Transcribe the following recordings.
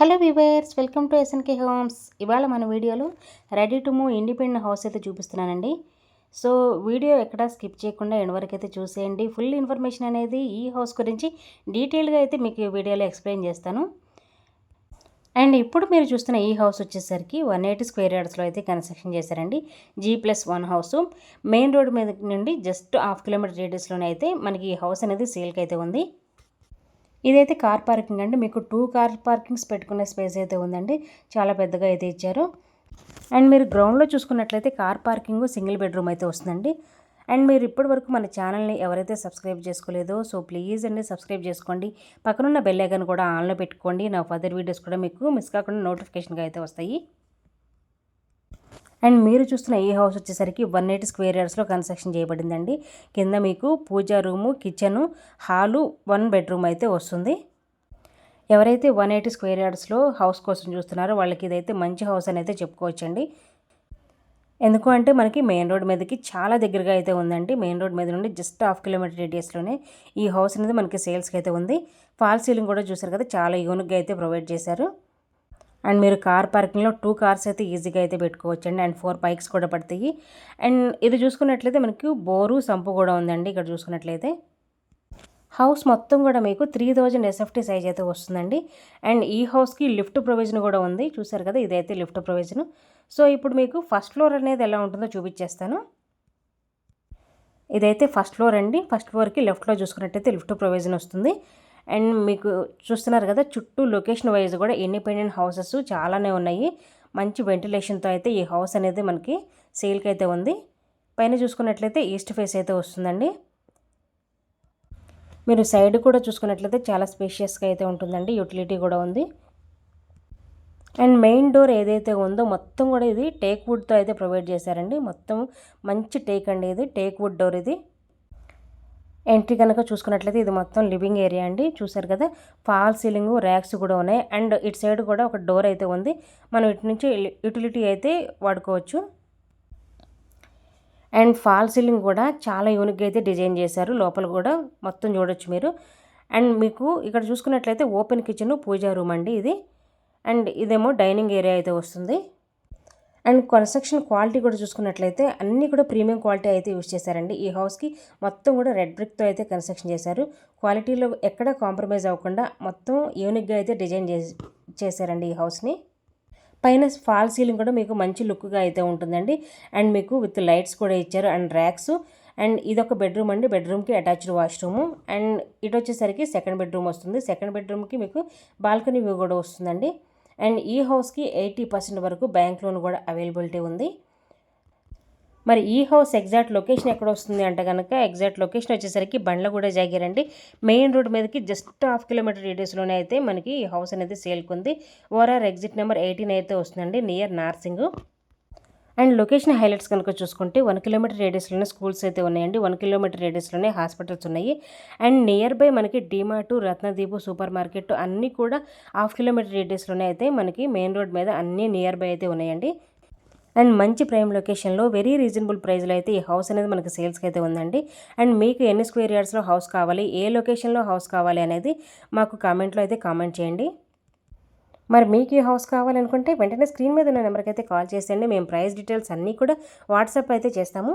Hello viewers, welcome to SNK homes. ఇవాళ మన వీడియోలో ready to move independent house అయితే చూపిస్తున్నానండి. సో వీడియో ఎక్కడ స్కిప్ చేయకుండా ఎండ్ వరకు అయితే చూసేయండి. ఫుల్ ఇన్ఫర్మేషన్ అనేది ఈ హౌస్ గురించి డీటెయిల్గా అయితే మీకు ఈ వీడియోలో ఎక్స్ప్లెయిన్ చేస్తాను. అండ్ ఇప్పుడు మీరు చూస్తున్న ఈ హౌస్ వచ్చేసరికి 180 స్క్వేర్ యార్డ్స్లో అయితే కన్స్ట్రక్షన్ చేశారండి. G+1 హౌస్ మెయిన్ రోడ్ మీద నుండి జస్ట్ హాఫ్ కిలోమీటర్ రేడియస్లోనే అయితే మనకి ఈ హౌస్ అనేది సేల్కి అయితే ఉంది. ఇదైతే కార్ పార్కింగ్ అండి. మీకు 2 కార్ పార్కింగ్స్ పెట్టుకునే స్పేస్ అయితే ఉందండి. చాలా పెద్దగా అయితే ఇచ్చారు. అండ్ మీరు గ్రౌండ్లో చూసుకున్నట్లయితే కార్ పార్కింగ్ సింగిల్ బెడ్రూమ్ అయితే వస్తుందండి. అండ్ మీరు ఇప్పటి వరకు మన ఛానల్ని ఎవరైతే సబ్స్క్రైబ్ చేసుకోలేదో సో ప్లీజ్ అండి సబ్స్క్రైబ్ చేసుకోండి. పక్కనున్న బెల్ ఐకాన్ కూడా ఆన్లో పెట్టుకోండి. నా ఫర్దర్ వీడియోస్ కూడా మీకు మిస్ కాకుండా నోటిఫికేషన్గా అయితే వస్తాయి. అండ్ మీరు చూస్తున్న ఈ హౌస్ వచ్చేసరికి 180 స్క్వేర్ యార్డ్స్లో కన్స్ట్రక్షన్ చేయబడిందండి. కింద మీకు పూజా రూము, కిచెను, హాలు, 1 బెడ్రూమ్ అయితే వస్తుంది. ఎవరైతే 180 స్క్వేర్ యార్డ్స్లో హౌస్ కోసం చూస్తున్నారో వాళ్ళకి ఇదైతే మంచి హౌస్ అని అయితే చెప్పుకోవచ్చండి. ఎందుకు అంటే మనకి మెయిన్ రోడ్ మీదకి చాలా దగ్గరగా అయితే ఉందండి. మెయిన్ రోడ్ మీద నుండి జస్ట్ హాఫ్ కిలోమీటర్ రేడియస్లోనే ఈ హౌస్ అనేది మనకి సేల్స్కి అయితే ఉంది. ఫాల్ సీలింగ్ కూడా చూసారు కదా, చాలా యూనిక్గా అయితే ప్రొవైడ్ చేశారు. అండ్ మీరు కార్ పార్కింగ్లో 2 కార్స్ అయితే ఈజీగా అయితే పెట్టుకోవచ్చండి. అండ్ 4 బైక్స్ కూడా పడతాయి. అండ్ ఇది చూసుకున్నట్లయితే మనకి బోరు, సంపు కూడా ఉందండి. ఇక్కడ చూసుకున్నట్లయితే హౌస్ మొత్తం కూడా మీకు 3000 SFT సైజ్ అయితే వస్తుందండి. అండ్ ఈ హౌస్కి లిఫ్ట్ ప్రొవిజన్ కూడా ఉంది. చూసారు కదా, ఇదైతే లిఫ్ట్ ప్రొవిజన్. సో ఇప్పుడు మీకు ఫస్ట్ ఫ్లోర్ అనేది ఎలా ఉంటుందో చూపించేస్తాను. ఇదైతే ఫస్ట్ ఫ్లోర్ అండి. ఫస్ట్ ఫ్లోర్కి లెఫ్ట్లో చూసుకున్నట్టయితే లిఫ్ట్ ప్రొవిజన్ వస్తుంది. అండ్ మీకు చూస్తున్నారు కదా, చుట్టూ లొకేషన్ వైజ్ కూడా ఇండిపెండెంట్ హౌసెస్ చాలానే ఉన్నాయి. మంచి వెంటిలేషన్తో అయితే ఈ హౌస్ అనేది మనకి సేల్కి అయితే ఉంది. పైన చూసుకున్నట్లయితే ఈస్ట్ ఫేస్ అయితే వస్తుందండి. మీరు సైడ్ కూడా చూసుకున్నట్లయితే చాలా స్పేషియస్గా అయితే ఉంటుందండి. యూటిలిటీ కూడా ఉంది. అండ్ మెయిన్ డోర్ ఏదైతే ఉందో మొత్తం కూడా ఇది టేక్ వుడ్తో అయితే ప్రొవైడ్ చేశారండి. మొత్తం మంచి టేక్ అండి, ఇది టేక్ వుడ్ డోర్. ఇది ఎంట్రీ కనుక చూసుకున్నట్లయితే ఇది మొత్తం లివింగ్ ఏరియా అండి. చూసారు కదా, ఫాల్ సీలింగ్, ర్యాక్స్ కూడా ఉన్నాయి. అండ్ ఇటు సైడ్ కూడా ఒక డోర్ అయితే ఉంది. మనం ఇటు నుంచి యూటిలిటీ అయితే వాడుకోవచ్చు. అండ్ ఫాల్ సీలింగ్ కూడా చాలా యూనిక్గా అయితే డిజైన్ చేశారు. లోపల కూడా మొత్తం చూడొచ్చు మీరు. అండ్ మీకు ఇక్కడ చూసుకున్నట్లయితే ఓపెన్ కిచెన్, పూజా రూమ్ అండి ఇది. అండ్ ఇదేమో డైనింగ్ ఏరియా అయితే వస్తుంది. అండ్ కన్స్ట్రక్షన్ క్వాలిటీ కూడా చూసుకున్నట్లయితే అన్నీ కూడా ప్రీమియం క్వాలిటీ అయితే యూజ్ చేశారండి. ఈ హౌస్కి మొత్తం కూడా రెడ్ బ్రిక్తో అయితే కన్స్ట్రక్షన్ చేశారు. క్వాలిటీలో ఎక్కడ కాంప్రమైజ్ అవ్వకుండా మొత్తం యూనిక్గా అయితే డిజైన్ చేశారండి ఈ హౌస్ని. పైన ఫాల్ సీలింగ్ కూడా మీకు మంచి లుక్గా అయితే ఉంటుందండి. అండ్ మీకు విత్ లైట్స్ కూడా ఇచ్చారు అండ్ ర్యాక్స్. అండ్ ఇదొక బెడ్రూమ్ అండి. బెడ్రూమ్కి అటాచ్డ్ వాష్రూము. అండ్ ఇటు వచ్చేసరికి సెకండ్ బెడ్రూమ్ వస్తుంది. సెకండ్ బెడ్రూమ్కి మీకు బాల్కనీ వ్యూ కూడా వస్తుందండి. అండ్ ఈ హౌస్కి 80% వరకు బ్యాంక్ లోన్ కూడా అవైలబిలిటీ ఉంది. మరి ఈ హౌస్ ఎగ్జాక్ట్ లొకేషన్ ఎక్కడ వస్తుంది అంటే కనుక ఎగ్జాక్ట్ లొకేషన్ వచ్చేసరికి బండ్లగూడ జాగిరండి. మెయిన్ రోడ్ మీదకి జస్ట్ హాఫ్ కిలోమీటర్ రేడియస్లోనే అయితే మనకి ఈ హౌస్ అనేది సేల్కి ఉంది. ఓఆర్ఆర్ ఎగ్జిట్ నెంబర్ 18 అయితే వస్తుందండి, near Narsingi. And location highlights కనుక చూసుకుంటే 1 కిలోమీటర్ రేడియస్లోనే స్కూల్స్ అయితే ఉన్నాయండి. 1 కిలోమీటర్ రేడియస్లోనే హాస్పిటల్స్ ఉన్నాయి. అండ్ నియర్ బై మనకి డీమార్ట్, రత్నదీపు, సూపర్ మార్కెట్ అన్నీ కూడా హాఫ్ కిలోమీటర్ రేడియస్లోనే అయితే మనకి మెయిన్ రోడ్ మీద అన్నీ నియర్ బై అయితే ఉన్నాయండి. అండ్ మంచి ప్రైమ్ లొకేషన్లో వెరీ రీజనబుల్ ప్రైస్లో అయితే ఈ హౌస్ అనేది మనకి సేల్స్కి అయితే ఉందండి. అండ్ మీకు ఎన్ని స్క్వేర్ యార్డ్స్లో హౌస్ కావాలి, ఏ లొకేషన్లో హౌస్ కావాలి అనేది మాకు కామెంట్లో అయితే కామెంట్ చేయండి. మరి మీకు ఈ హౌస్ కావాలనుకుంటే వెంటనే స్క్రీన్ మీద ఉన్న నెంబర్కి అయితే కాల్ చేసేయండి. మేము ప్రైస్ డీటెయిల్స్ అన్నీ కూడా వాట్సాప్ అయితే చేస్తాము.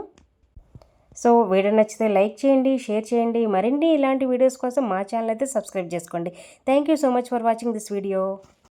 సో వీడియో నచ్చితే లైక్ చేయండి, షేర్ చేయండి. మరిన్ని ఇలాంటి వీడియోస్ కోసం మా ఛానల్ అయితే సబ్స్క్రైబ్ చేసుకోండి. Thank you so much for watching this video.